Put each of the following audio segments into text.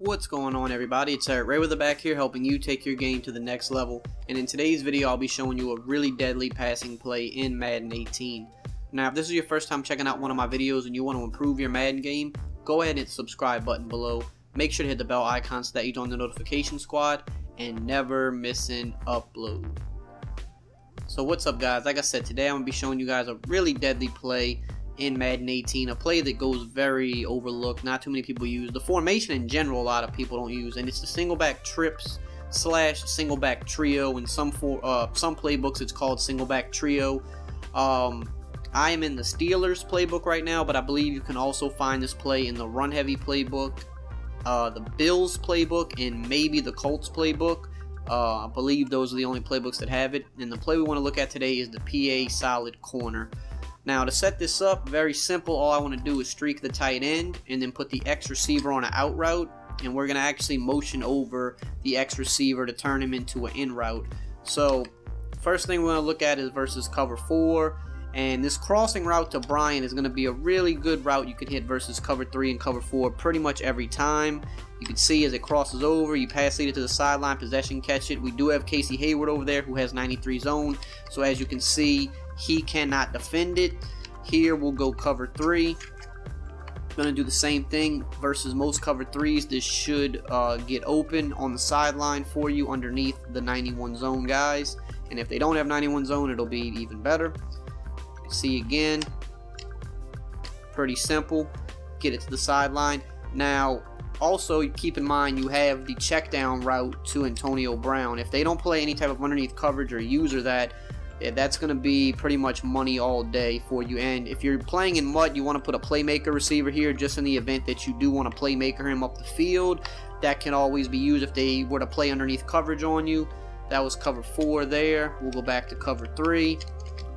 What's going on, everybody? It's EricRayweather back here helping you take your game to the next level, and in today's video I'll be showing you a really deadly passing play in Madden 18. Now if this is your first time checking out one of my videos and you want to improve your Madden game, go ahead and hit the subscribe button below. Make sure to hit the bell icon so that you join the notification squad and never miss an upload. So what's up, guys? Like I said, today I'm going to be showing you guys a really deadly play in Madden 18, a play that goes very overlooked, not too many people use. The formation in general a lot of people don't use, and it's the single back trips / single back trio. In some playbooks it's called single back trio. I am in the Steelers playbook right now, but I believe you can also find this play in the run heavy playbook, the Bills playbook, and maybe the Colts playbook. I believe those are the only playbooks that have it, and the play we want to look at today is the PA solid corner. Now to set this up, very simple. All I want to do is streak the tight end and then put the X receiver on an out route, and we're going to actually motion over the X receiver to turn him into an in route. So first thing we're going to look at is versus cover 4, and this crossing route to Bryant is going to be a really good route you can hit versus cover 3 and cover 4 pretty much every time. You can see as it crosses over, you pass lead it to the sideline, possession, catch it. We do have Casey Hayward over there who has 93 zone, so as you can see, he cannot defend it. Here we'll go cover 3. Gonna do the same thing versus most cover 3s. This should get open on the sideline for you underneath the 91 zone guys, and if they don't have 91 zone, it'll be even better. See again, pretty simple. Get it to the sideline. Now also keep in mind you have the check down route to Antonio Brown. If they don't play any type of underneath coverage or user that's going to be pretty much money all day for you. And if you're playing in MUT, you want to put a playmaker receiver here just in the event that you do want to playmaker him up the field. That can always be used if they were to play underneath coverage on you. That was cover 4 there. We'll go back to cover 3.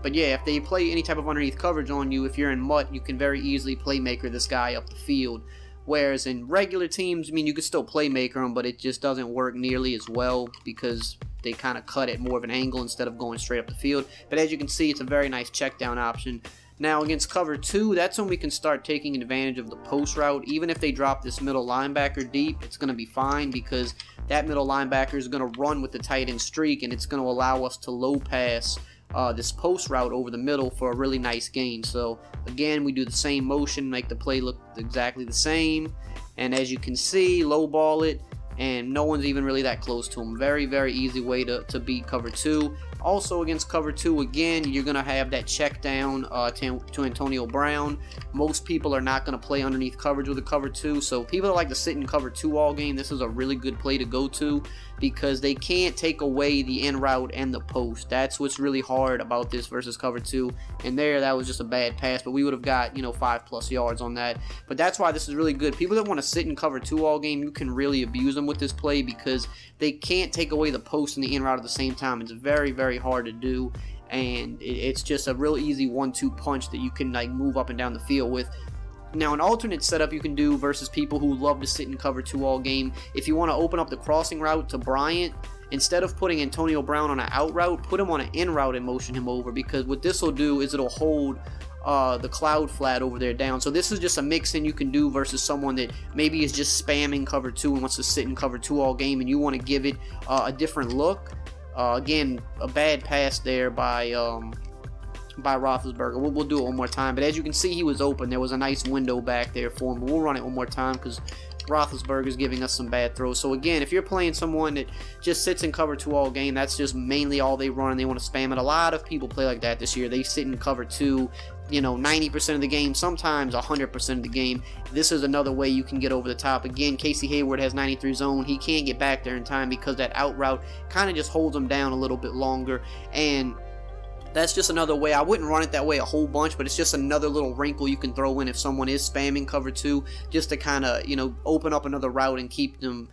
But yeah, if they play any type of underneath coverage on you, if you're in MUT, you can very easily playmaker this guy up the field. Whereas in regular teams, I mean, you can still playmaker him, but it just doesn't work nearly as well because they kind of cut at more of an angle instead of going straight up the field. But as you can see, it's a very nice check down option. Now against cover 2, that's when we can start taking advantage of the post route. Even if they drop this middle linebacker deep, it's going to be fine because that middle linebacker is going to run with the tight end streak, and it's going to allow us to low pass this post route over the middle for a really nice gain. So again, we do the same motion, make the play look exactly the same, and as you can see, low ball it, and no one's even really that close to him. Very, very easy way to beat cover 2. Also against cover 2, again, you're going to have that check down to Antonio Brown. Most people are not going to play underneath coverage with a cover 2, so people that like to sit in cover 2 all game, this is a really good play to go to because they can't take away the in route and the post. That's what's really hard about this versus cover 2. And there, that was just a bad pass, but we would have got, 5+ yards on that. But that's why this is really good. People that want to sit in cover 2 all game, you can really abuse them with this play because they can't take away the post and the in route at the same time. It's very, very hard to do, and it's just a real easy 1-2 punch that you can like move up and down the field with. Now an alternate setup you can do versus people who love to sit in cover 2 all game, if you want to open up the crossing route to Bryant, instead of putting Antonio Brown on an out route, put him on an in route and motion him over, because what this will do is it'll hold the cloud flat over there down. So this is just a mix-in you can do versus someone that maybe is just spamming cover 2 and wants to sit in cover 2 all game, and you want to give it a different look. Again, a bad pass there by Roethlisberger. We'll do it one more time, but as you can see, he was open. There was a nice window back there for him. We'll run it one more time because Roethlisberger is giving us some bad throws. So again, if you're playing someone that just sits in cover 2 all game, that's just mainly all they run and they want to spam it. A lot of people play like that this year. They sit in cover 2, 90% of the game, sometimes 100% of the game. This is another way you can get over the top. Again, Casey Hayward has 93 zone. He can't get back there in time because that out route kind of just holds him down a little bit longer, and that's just another way. I wouldn't run it that way a whole bunch, but it's just another little wrinkle you can throw in if someone is spamming cover 2, just to kind of, open up another route and keep them,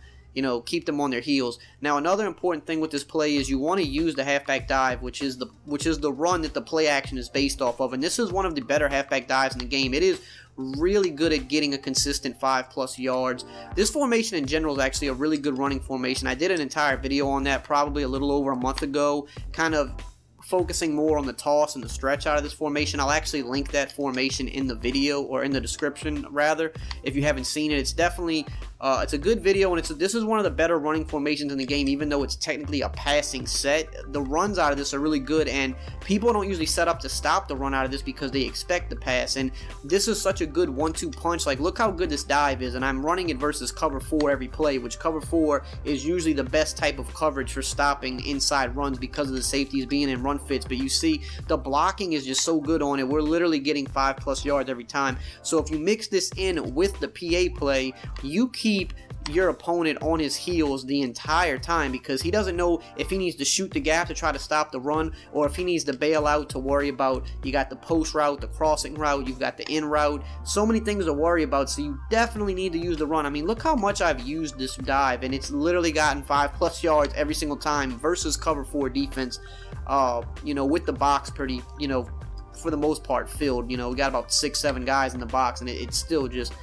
keep them on their heels. Now another important thing with this play is you want to use the halfback dive, which is the run that the play action is based off of, and this is one of the better halfback dives in the game. It is really good at getting a consistent 5+ yards. This formation in general is actually a really good running formation. I did an entire video on that probably a little over a month ago, kind of focusing more on the toss and the stretch out of this formation. I'll actually link that formation in the video, or in the description rather, if you haven't seen it. It's definitely It's a good video, and this is one of the better running formations in the game, even though it's technically a passing set. The runs out of this are really good, and people don't usually set up to stop the run out of this because they expect the pass, and this is such a good 1-2 punch. Like, look how good this dive is, and I'm running it versus cover 4 every play, which cover 4 is usually the best type of coverage for stopping inside runs because of the safeties being in run fits. But you see, the blocking is just so good on it. We're literally getting 5+ yards every time. So if you mix this in with the PA play, you keep your opponent on his heels the entire time, because he doesn't know if he needs to shoot the gap to try to stop the run, or if he needs to bail out to worry about. You got the post route, the crossing route, you've got the in route, so many things to worry about. So you definitely need to use the run. I mean, look how much I've used this dive, and it's literally gotten 5+ yards every single time versus cover 4 defense, you know, with the box pretty, you know, for the most part filled. You know, we got about 6-7 guys in the box, and it's still just,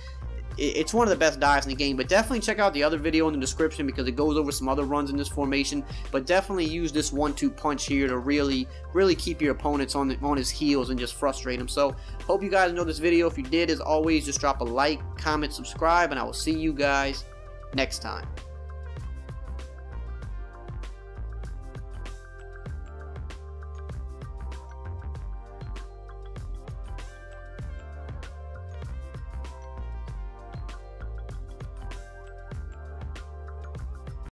it's one of the best dives in the game. But definitely check out the other video in the description, because it goes over some other runs in this formation. But definitely use this 1-2 punch here to really keep your opponents on his heels and just frustrate him. So hope you guys enjoyed this video. If you did, as always, just drop a like, comment, subscribe, and I will see you guys next time.